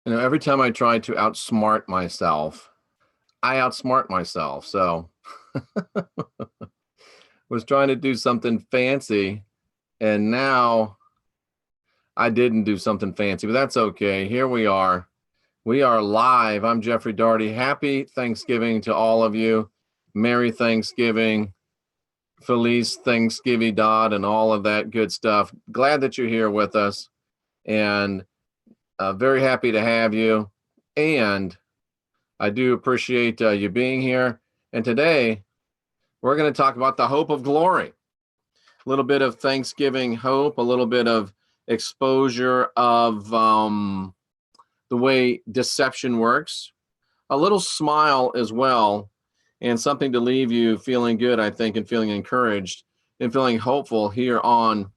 You know, every time I try to outsmart myself, I outsmart myself. So was trying to do something fancy, and now I didn't do something fancy, but that's okay. Here we are. We are live. I'm Jeffrey Daugherty. Happy Thanksgiving to all of you. Merry Thanksgiving. Feliz Thanksgiving, Dodd, and all of that good stuff. Glad that you're here with us, and very happy to have you. And I do appreciate you being here. And today, we're going to talk about the hope of glory. A little bit of Thanksgiving hope, a little bit of exposure of the way deception works, a little smile as well, and something to leave you feeling good, I think, and feeling encouraged and feeling hopeful here on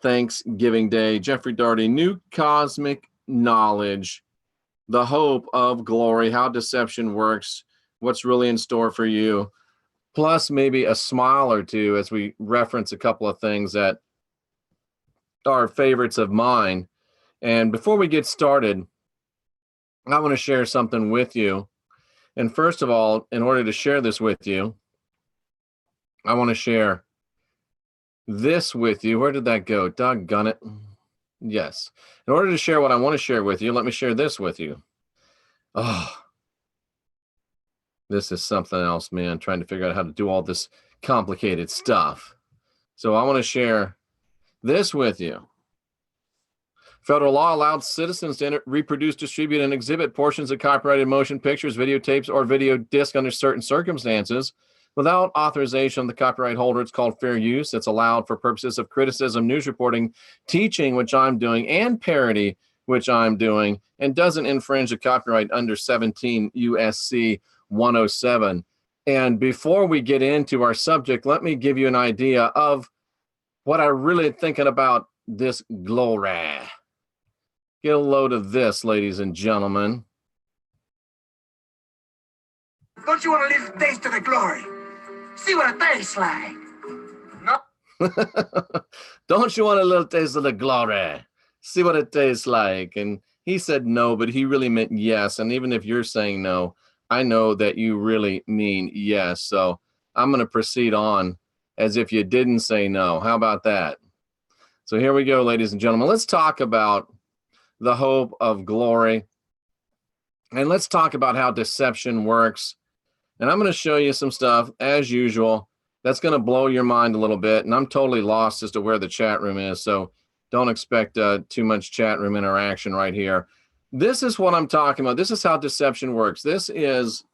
Thanksgiving Day. Jeffrey Daugherty, new cosmic knowledge, the hope of glory, how deception works, what's really in store for you, plus maybe a smile or two as we reference a couple of things that are favorites of mine. And before we get started, I want to share something with you. And first of all, in order to share this with you, I want to share this with you. Where did that go? Doggone it. Yes. In order to share what I want to share with you, let me share this with you. Oh, this is something else, man, trying to figure out how to do all this complicated stuff. So I want to share this with you. Federal law allowed citizens to reproduce, distribute, and exhibit portions of copyrighted motion pictures, videotapes, or video disc under certain circumstances without authorization of the copyright holder. It's called fair use. It's allowed for purposes of criticism, news reporting, teaching, which I'm doing, and parody, which I'm doing, and doesn't infringe the copyright under 17 USC 107. And before we get into our subject, let me give you an idea of what I'm really thinking about this glory. Get a load of this, ladies and gentlemen. Don't you want to live the taste of the glory? See what it tastes like? No. Don't you want a little taste of the glory? See what it tastes like? And he said no, but he really meant yes. And even if you're saying no, I know that you really mean yes. So I'm going to proceed on as if you didn't say no. How about that? So here we go, ladies and gentlemen. Let's talk about the hope of glory. And let's talk about how deception works. And I'm going to show you some stuff, as usual, that's going to blow your mind a little bit. And I'm totally lost as to where the chat room is. So don't expect too much chat room interaction right here. This is what I'm talking about. This is how deception works. This is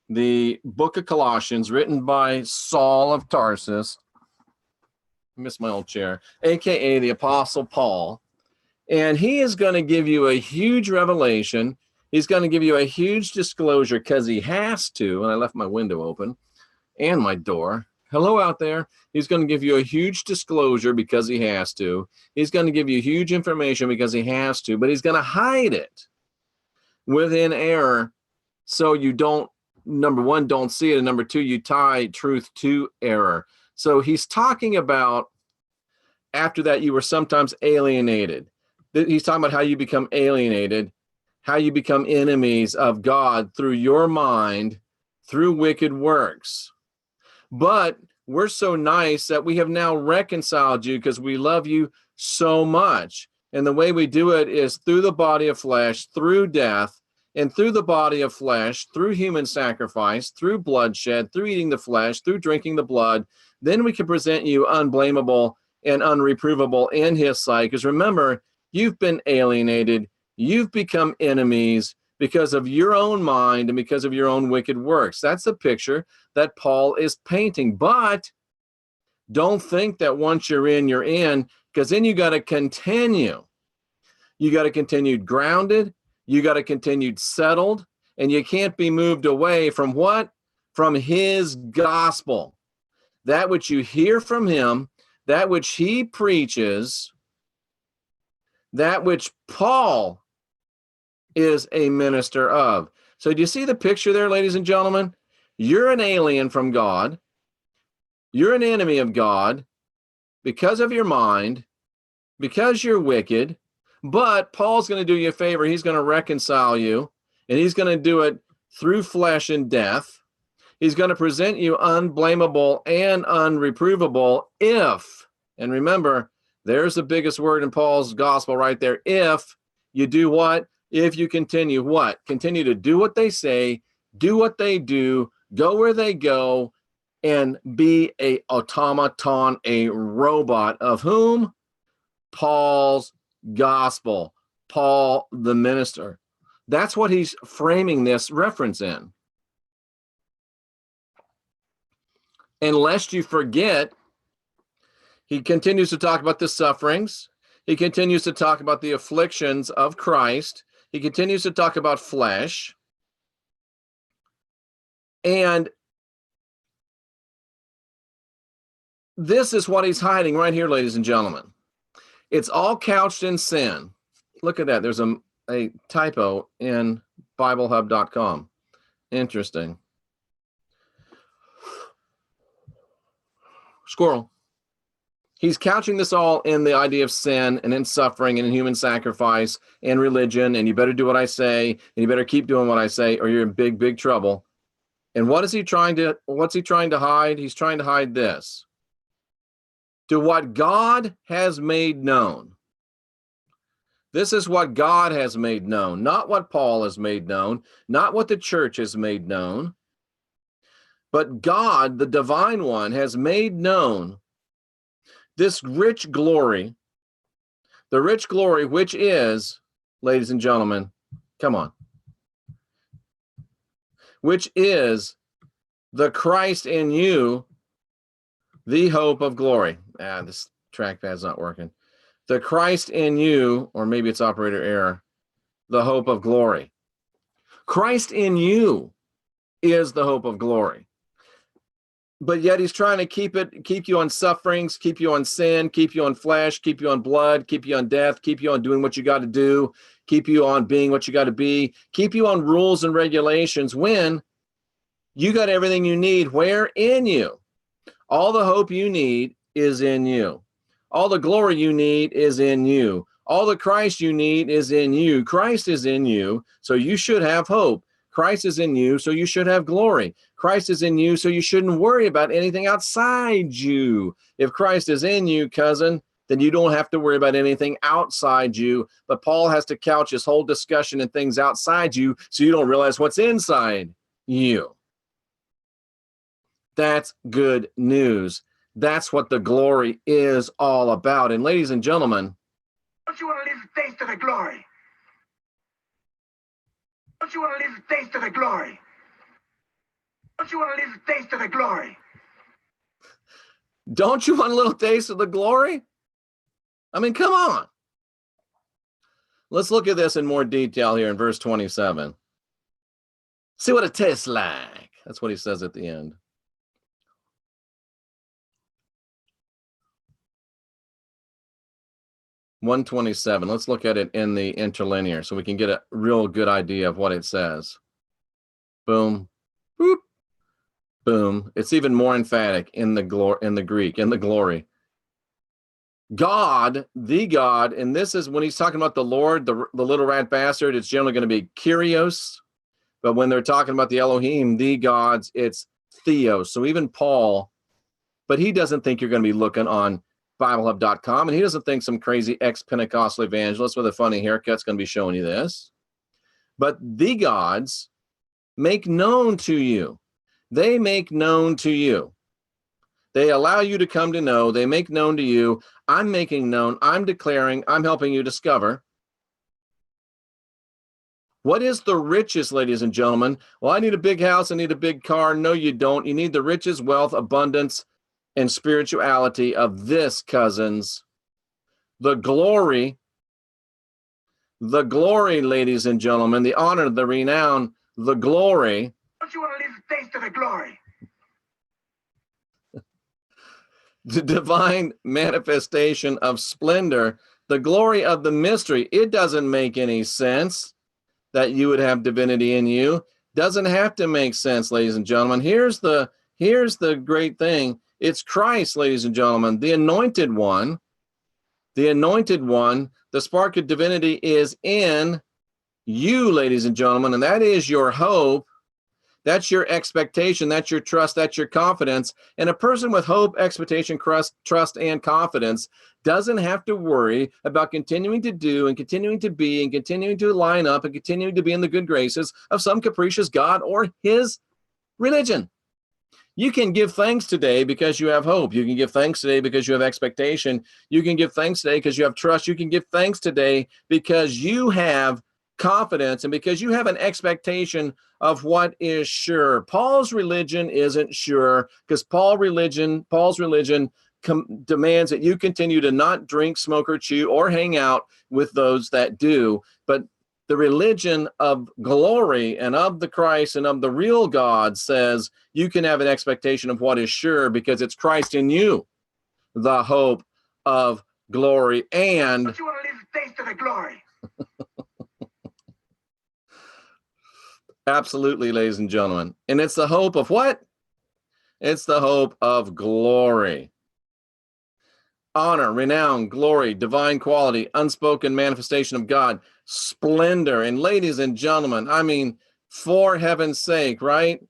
the book of Colossians, written by Saul of Tarsus. I missed my old chair, aka the Apostle Paul. And he is going to give you a huge revelation. He's going to give you a huge disclosure because he has to. And I left my window open and my door. Hello out there. He's going to give you a huge disclosure because he has to. He's going to give you huge information because he has to, but he's going to hide it within error so you don't, number one, don't see it, and number two, you tie truth to error. So he's talking about, after that, you were sometimes alienated. He's talking about how you become alienated, how you become enemies of God through your mind, through wicked works. But we're so nice that we have now reconciled you because we love you so much. And the way we do it is through the body of flesh, through death, and through the body of flesh, through human sacrifice, through bloodshed, through eating the flesh, through drinking the blood. Then we can present you unblameable and unreprovable in his sight. Because remember, you've been alienated. You've become enemies because of your own mind and because of your own wicked works. That's the picture that Paul is painting. But don't think that once you're in, because then you got to continue. You got to continue grounded. You got to continue settled. And you can't be moved away from what? From his gospel. That which you hear from him, that which he preaches, that which Paul is a minister of. So do you see the picture there, ladies and gentlemen? You're an alien from God. You're an enemy of God because of your mind, because you're wicked, But Paul's going to do you a favor. He's going to reconcile you, and he's going to do it through flesh and death. He's going to present you unblameable and unreprovable if, and remember, there's the biggest word in Paul's gospel right there. If you do what? If you continue what? Continue to do what they say, do what they do, go where they go, and be a automaton, a robot of whom? Paul's gospel, Paul the minister. That's what he's framing this reference in. And lest you forget, he continues to talk about the sufferings. He continues to talk about the afflictions of Christ. He continues to talk about flesh. And this is what he's hiding right here, ladies and gentlemen. It's all couched in sin. Look at that. There's a typo in BibleHub.com. Interesting. Squirrel. He's couching this all in the idea of sin and in suffering and in human sacrifice and religion, and you better do what I say, and you better keep doing what I say, or you're in big, big trouble. And what's he trying to hide? He's trying to hide this. To what God has made known. This is what God has made known, not what Paul has made known, not what the church has made known, but God, the divine one, has made known this rich glory, the rich glory which is, ladies and gentlemen, come on, which is the Christ in you, the hope of glory. This trackpad's not working. The Christ in you, or maybe it's operator error, the hope of glory. Christ in you is the hope of glory. But yet he's trying to keep you on sufferings, keep you on sin, keep you on flesh, keep you on blood, keep you on death, keep you on doing what you got to do, keep you on being what you got to be, keep you on rules and regulations when you got everything you need. Where? In you. All the hope you need is in you. All the glory you need is in you. All the Christ you need is in you. Christ is in you, so you should have hope. Christ is in you, so you should have glory. Christ is in you, so you shouldn't worry about anything outside you. If Christ is in you, cousin, then you don't have to worry about anything outside you. But Paul has to couch his whole discussion in things outside you so you don't realize what's inside you. That's good news. That's what the glory is all about. And ladies and gentlemen, don't you want to live a taste of the glory? Don't you want to live a taste of the glory? Don't you want to live a taste of the glory? Don't you want a little taste of the glory? I mean, come on. Let's look at this in more detail here in verse 27. See what it tastes like. That's what he says at the end. (127). Let's look at it in the interlinear so we can get a real good idea of what it says. Boom, boop, boom. It's even more emphatic in the Greek, in the glory. God, the God, and this is when he's talking about the Lord, the little rat bastard, it's generally going to be Kyrios. But when they're talking about the Elohim, the gods, it's Theos. So even Paul, but he doesn't think you're going to be looking on BibleHub.com, and he doesn't think some crazy ex-Pentecostal evangelist with a funny haircut's going to be showing you this. But the gods make known to you. They make known to you. They allow you to come to know. They make known to you. I'm making known. I'm declaring. I'm helping you discover. What is the riches, ladies and gentlemen? Well, I need a big house. I need a big car. No, you don't. You need the riches, wealth, abundance, and spirituality of this, cousins. The glory, ladies and gentlemen, the honor, the renown, the glory. Don't you want to live a taste of the glory? The divine manifestation of splendor, the glory of the mystery. It doesn't make any sense that you would have divinity in you. Doesn't have to make sense, ladies and gentlemen. Here's the great thing. It's Christ, ladies and gentlemen, the anointed one, The anointed one, the spark of divinity is in you, ladies and gentlemen, and that is your hope. That's your expectation. That's your trust. That's your confidence. And a person with hope, expectation, trust, and confidence doesn't have to worry about continuing to do and continuing to be and continuing to line up and continuing to be in the good graces of some capricious God or his religion. You can give thanks today because you have hope. You can give thanks today because you have expectation. You can give thanks today because you have trust. You can give thanks today because you have confidence and because you have an expectation of what is sure. Paul's religion isn't sure because Paul's religion demands that you continue to not drink, smoke, or chew or hang out with those that do. But the religion of glory and of the Christ and of the real God says you can have an expectation of what is sure because it's Christ in you, the hope of glory. And don't you want to live the taste of the glory? Absolutely, ladies and gentlemen. And it's the hope of what? It's the hope of glory. Honor, renown, glory, divine quality, unspoken manifestation of God, splendor. And ladies and gentlemen, I mean, for heaven's sake, right?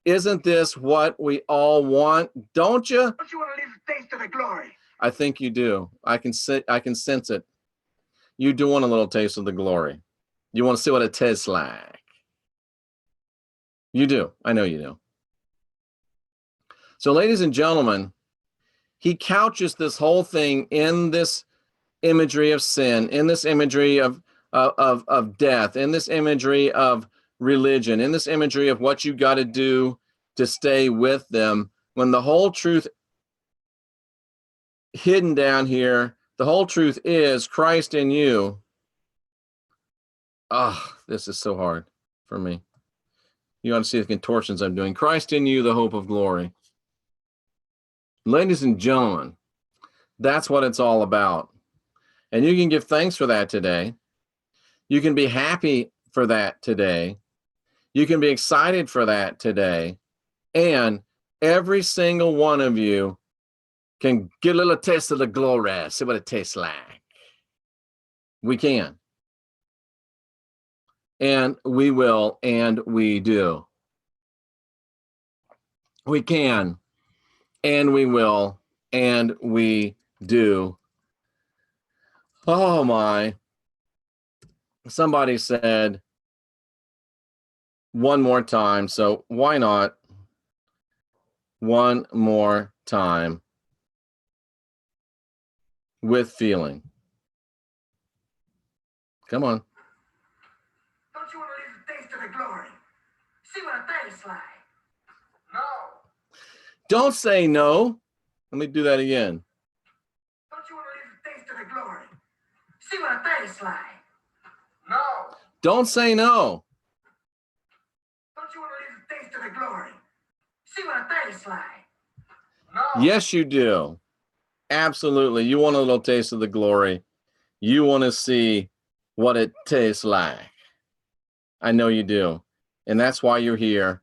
Isn't this what we all want? Don't you? Don't you want to live the taste of the glory? I think you do. I can sense it. You do want a little taste of the glory. You want to see what it tastes like. You do. I know you do. So, ladies and gentlemen, he couches this whole thing in this imagery of sin, in this imagery of death, in this imagery of religion, in this imagery of what you got to do to stay with them, when the whole truth hidden down here, the whole truth is Christ in you. Ah, this is so hard for me. You ought to see the contortions I'm doing. Christ in you, the hope of glory. Ladies and gentlemen, that's what it's all about. And you can give thanks for that today. You can be happy for that today. You can be excited for that today. And every single one of you can get a little taste of the glory, see what it tastes like. We can. And we will, and we do. We can, and we will, and we do. Oh my. Somebody said one more time, so why not one more time with feeling? Come on. Don't you want to live the taste of the glory? See what it tastes like? No. Don't say no. Let me do that again. Don't you want to live the taste of the glory? See what it tastes like? No. Don't say no. Don't you want to live the taste of the glory? See what it tastes like? No. Yes, you do. Absolutely. You want a little taste of the glory. You want to see what it tastes like. I know you do. And that's why you're here.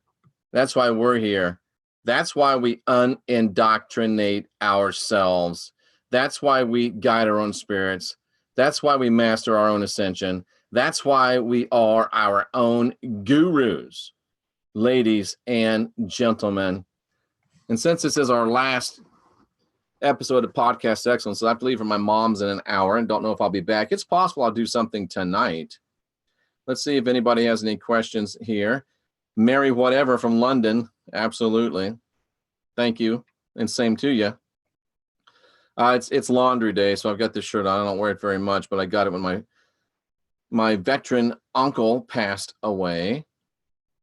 That's why we're here. That's why we unindoctrinate ourselves. That's why we guide our own spirits. That's why we master our own ascension. That's why we are our own gurus, ladies and gentlemen. And since this is our last episode of Podcast Excellence, so I have to leave for my mom's in an hour and don't know if I'll be back. It's possible I'll do something tonight. Let's see if anybody has any questions here. Mary whatever from London. Absolutely. Thank you. And same to you. It's laundry day, so I've got this shirt on. I don't wear it very much, but I got it when my veteran uncle passed away.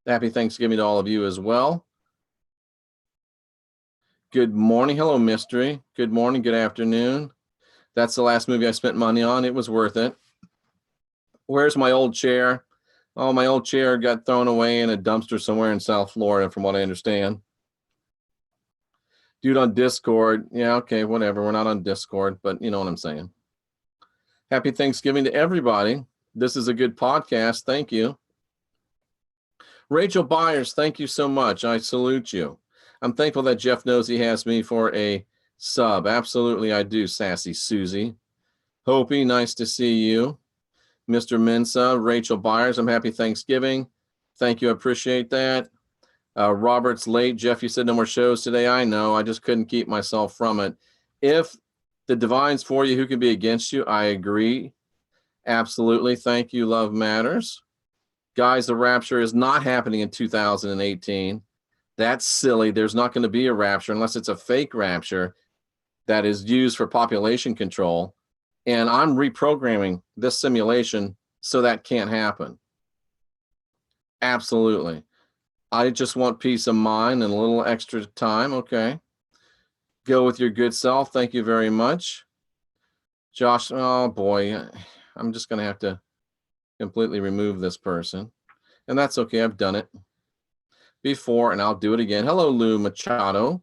Happy Thanksgiving to all of you as well. Good morning. Hello, Mystery. Good morning. Good afternoon. That's the last movie I spent money on. It was worth it. Where's my old chair? Oh, my old chair got thrown away in a dumpster somewhere in South Florida, from what I understand. Dude on Discord. Yeah, okay, whatever. We're not on Discord, but you know what I'm saying. Happy Thanksgiving to everybody. This is a good podcast. Thank you. Rachel Byers, thank you so much. I salute you. I'm thankful that Jeff knows he has me for a sub. Absolutely, I do, Sassy Susie. Hopi, nice to see you. Mr. Mensa, Rachel Byers, I'm happy Thanksgiving. Thank you, I appreciate that. Robert's late. Jeff, you said no more shows today. I know, I just couldn't keep myself from it. If the divine's for you, who can be against you? I agree. Absolutely. Thank you, Love Matters. Guys, the rapture is not happening in 2018. That's silly. There's not going to be a rapture unless it's a fake rapture that is used for population control. And I'm reprogramming this simulation so that can't happen. Absolutely. I just want peace of mind and a little extra time. Okay. Go with your good self. Thank you very much. Josh, oh boy, I'm just going to have to completely remove this person. And that's okay. I've done it before and I'll do it again. Hello, Lou Machado.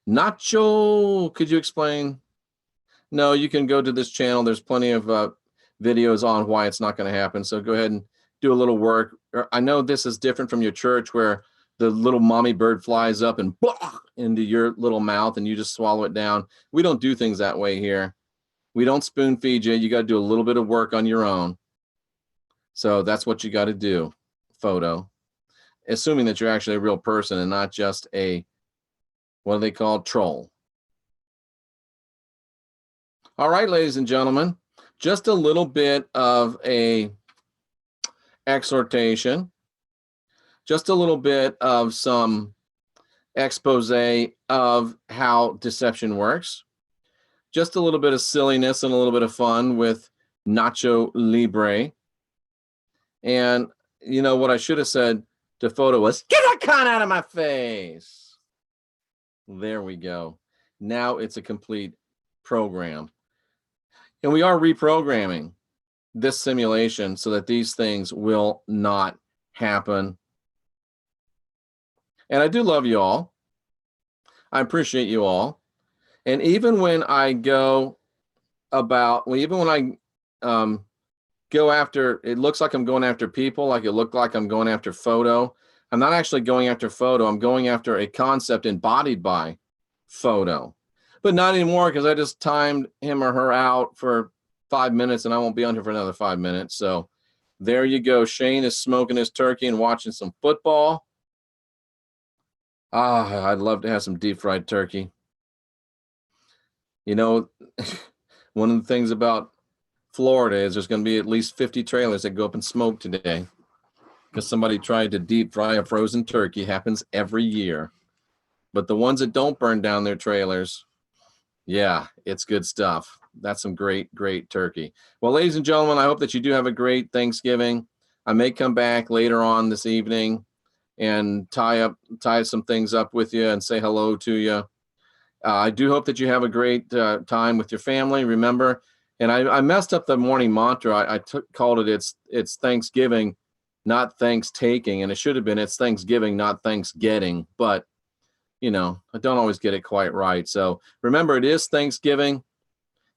Nacho, could you explain? No, you can go to this channel. There's plenty of videos on why it's not going to happen. So go ahead and do a little work. I know this is different from your church where the little mommy bird flies up and blah, into your little mouth and you just swallow it down. We don't do things that way here. We don't spoon feed you. You got to do a little bit of work on your own. So that's what you got to do, photo. Assuming that you're actually a real person and not just a, what are they called, troll. All right, ladies and gentlemen, just a little bit of a exhortation, just a little bit of some expose of how deception works, just a little bit of silliness and a little bit of fun with Nacho Libre. And you know what I should have said to photo was, get that con out of my face. There we go. Now it's a complete program. And we are reprogramming this simulation so that these things will not happen. And I do love you all. I appreciate you all. And even when I go about, well, even when I go after, it looks like I'm going after people, like it looked like I'm going after photo. I'm not actually going after photo. I'm going after a concept embodied by photo. But not anymore because I just timed him or her out for 5 minutes and I won't be on here for another 5 minutes. So there you go. Shane is smoking his turkey and watching some football. Ah, I'd love to have some deep fried turkey. You know, one of the things about Florida is there's going to be at least 50 trailers that go up and smoke today because somebody tried to deep fry a frozen turkey. Happens every year. But the ones that don't burn down their trailers, yeah, it's good stuff. That's some great, great turkey. Well, ladies and gentlemen, I hope that you do have a great Thanksgiving. I may come back later on this evening and tie some things up with you and say hello to you. I do hope that you have a great time with your family. Remember, and I messed up the morning mantra. I called it it's Thanksgiving, not thanks taking, and it should have been it's Thanksgiving, not thanks getting. But you know, I don't always get it quite right. So remember, it is Thanksgiving.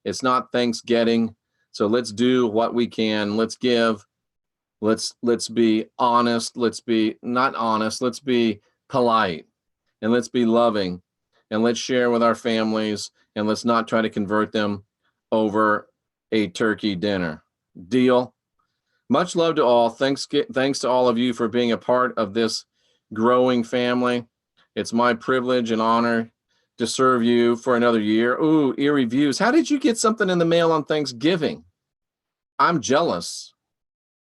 It's not thanks getting. So let's do what we can. Let's give. Let's be honest. Let's be not honest. Let's be polite, and let's be loving, and let's share with our families, and let's not try to convert them over a turkey dinner. Deal? Much love to all. Thanks to all of you for being a part of this growing family. It's my privilege and honor to serve you for another year. Ooh, eerie views. How did you get something in the mail on Thanksgiving? I'm jealous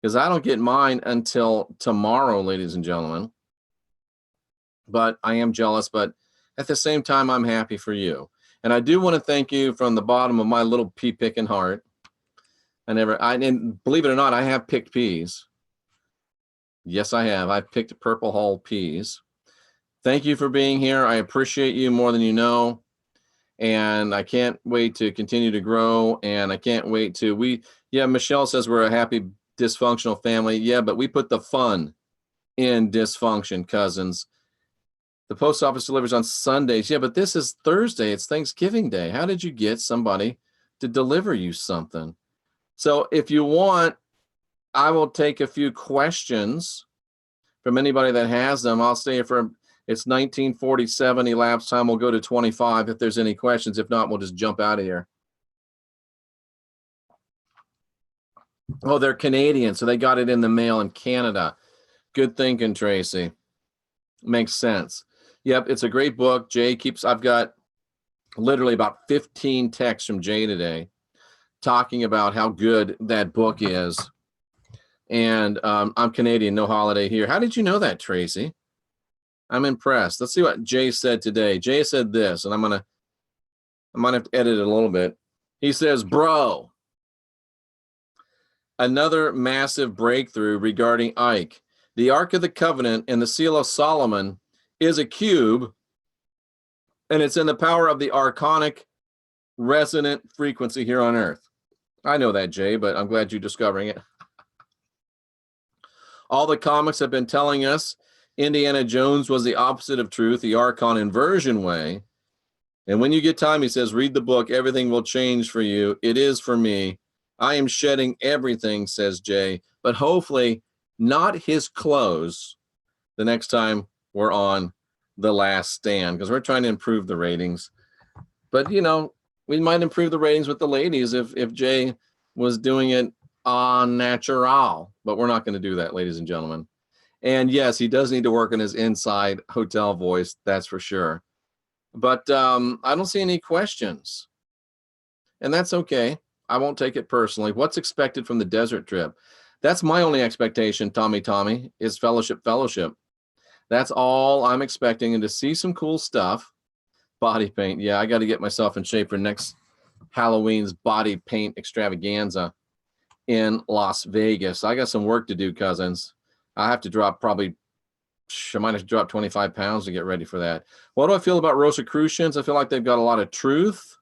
because I don't get mine until tomorrow, ladies and gentlemen. But I am jealous, but at the same time, I'm happy for you. And I do want to thank you from the bottom of my little pea-picking heart. And believe it or not, I have picked peas. Yes, I have. I've picked purple hull peas. Thank you for being here. I appreciate you more than you know. And I can't wait to continue to grow. And I can't wait to, Michelle says we're a happy, dysfunctional family. Yeah, but we put the fun in dysfunction, cousins. The post office delivers on Sundays. Yeah, but this is Thursday. It's Thanksgiving Day. How did you get somebody to deliver you something? So if you want, I will take a few questions from anybody that has them. I'll stay here for It's 1947. Elapsed time will go to 25 if there's any questions. If not, we'll just jump out of here. Oh, they're Canadian, so they got it in the mail in Canada. Good thinking, Tracy. Makes sense. Yep, it's a great book. Jay keeps, I've got literally about 15 texts from Jay today talking about how good that book is. And I'm Canadian, no holiday here. How did you know that, Tracy? I'm impressed. Let's see what Jay said today. Jay said this, and I might have to edit it a little bit. He says, bro, another massive breakthrough regarding Ike. The Ark of the Covenant and the Seal of Solomon is a cube, and it's in the power of the archonic resonant frequency here on Earth. I know that, Jay, but I'm glad you're discovering it. All the comics have been telling us Indiana Jones was the opposite of truth, the Archon inversion way. And when you get time, he says, read the book. Everything will change for you. It is for me. I am shedding everything, says Jay, but hopefully not his clothes the next time we're on The Last Stand, because we're trying to improve the ratings. But, you know, we might improve the ratings with the ladies if Jay was doing it en natural, but we're not going to do that, ladies and gentlemen. And yes, he does need to work on his inside hotel voice, that's for sure. But I don't see any questions. And that's okay. I won't take it personally. What's expected from the desert trip? That's my only expectation, Tommy, is fellowship. That's all I'm expecting, and to see some cool stuff. Body paint. Yeah, I got to get myself in shape for next Halloween's body paint extravaganza in Las Vegas. I got some work to do, cousins. I have to drop I might have to drop 25 pounds to get ready for that. What do I feel about Rosicrucians? I feel like they've got a lot of truth.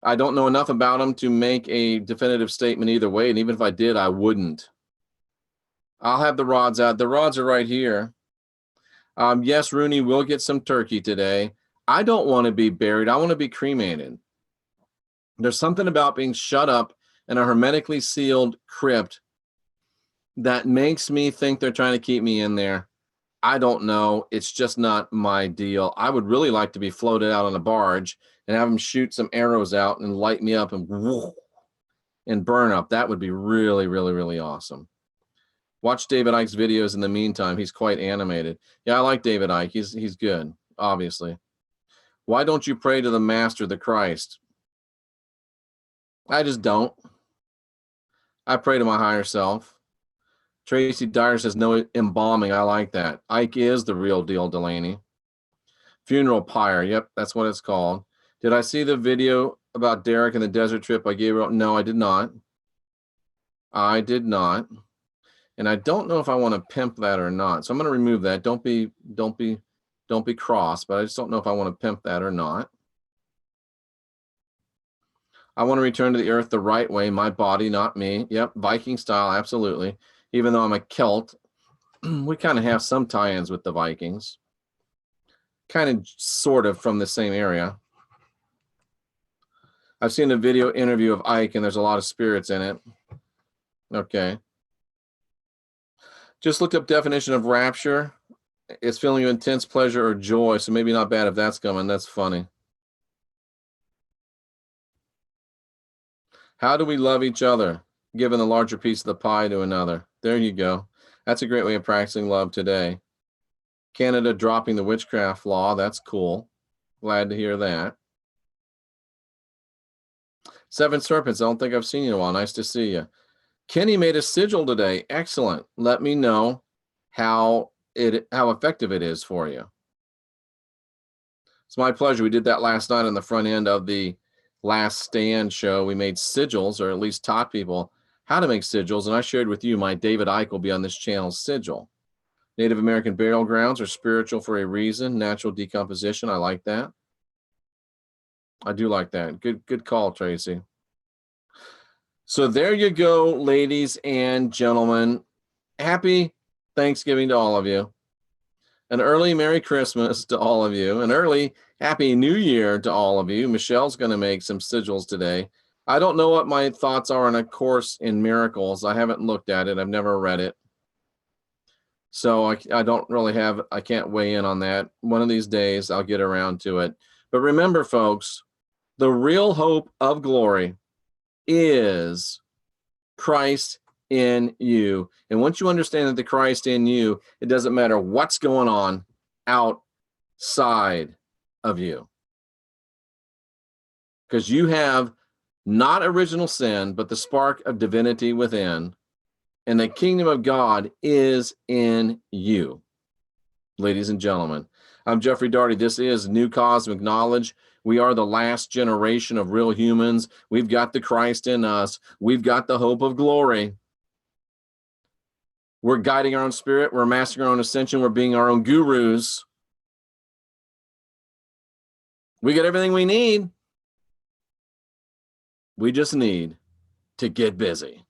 I don't know enough about them to make a definitive statement either way. And even if I did, I wouldn't. I'll have the rods out. The rods are right here. Yes, Rooney will get some turkey today. I don't want to be buried. I want to be cremated. There's something about being shut up in a hermetically sealed crypt that makes me think they're trying to keep me in there. I don't know. It's just not my deal. I would really like to be floated out on a barge and have them shoot some arrows out and light me up and burn up. That would be really, really, really awesome. Watch David Icke's videos in the meantime. He's quite animated. Yeah, I like David Icke. He's good, obviously. Why don't you pray to the Master, the Christ? I just don't. I pray to my higher self. Tracy Dyer says no embalming. I like that. Ike is the real deal, Delaney. Funeral pyre. Yep, that's what it's called. Did I see the video about Derek and the desert trip I gave her? No, I did not. I did not. And I don't know if I want to pimp that or not. So I'm going to remove that. Don't be cross, but I just don't know if I want to pimp that or not. I want to return to the earth the right way, my body, not me. Yep, Viking style, absolutely. Even though I'm a Celt, we kind of have some tie-ins with the Vikings. Kind of, sort of from the same area. I've seen a video interview of Ike, and there's a lot of spirits in it. Okay. Just looked up definition of rapture. It's feeling of intense pleasure or joy, so maybe not bad if that's coming. That's funny. How do we love each other, giving the larger piece of the pie to another? There you go. That's a great way of practicing love today. Canada dropping the witchcraft law. That's cool. Glad to hear that. Seven Serpents. I don't think I've seen you in a while. Nice to see you. Kenny made a sigil today. Excellent. Let me know how effective it is for you. It's my pleasure. We did that last night on the front end of the Last Stand show. We made sigils, or at least taught people how to make sigils, and I shared with you my David Icke will be on this channel's sigil. Native American burial grounds are spiritual for a reason. Natural decomposition. I like that. I do like that. Good call, Tracy. So there you go, ladies and gentlemen. Happy Thanksgiving to all of you. An early Merry Christmas to all of you. An early Happy New Year to all of you. Michelle's going to make some sigils today. I don't know what my thoughts are on A Course in Miracles. I haven't looked at it. I've never read it. So I don't really have, I can't weigh in on that. One of these days I'll get around to it. But remember, folks, the real hope of glory is Christ in you. And once you understand that the Christ in you, it doesn't matter what's going on outside of you. Because you have not original sin, but the spark of divinity within. And the kingdom of God is in you. Ladies and gentlemen, I'm Jeffrey Daugherty. This is New Cosmic Knowledge. We are the last generation of real humans. We've got the Christ in us. We've got the hope of glory. We're guiding our own spirit. We're mastering our own ascension. We're being our own gurus. We got everything we need. We just need to get busy.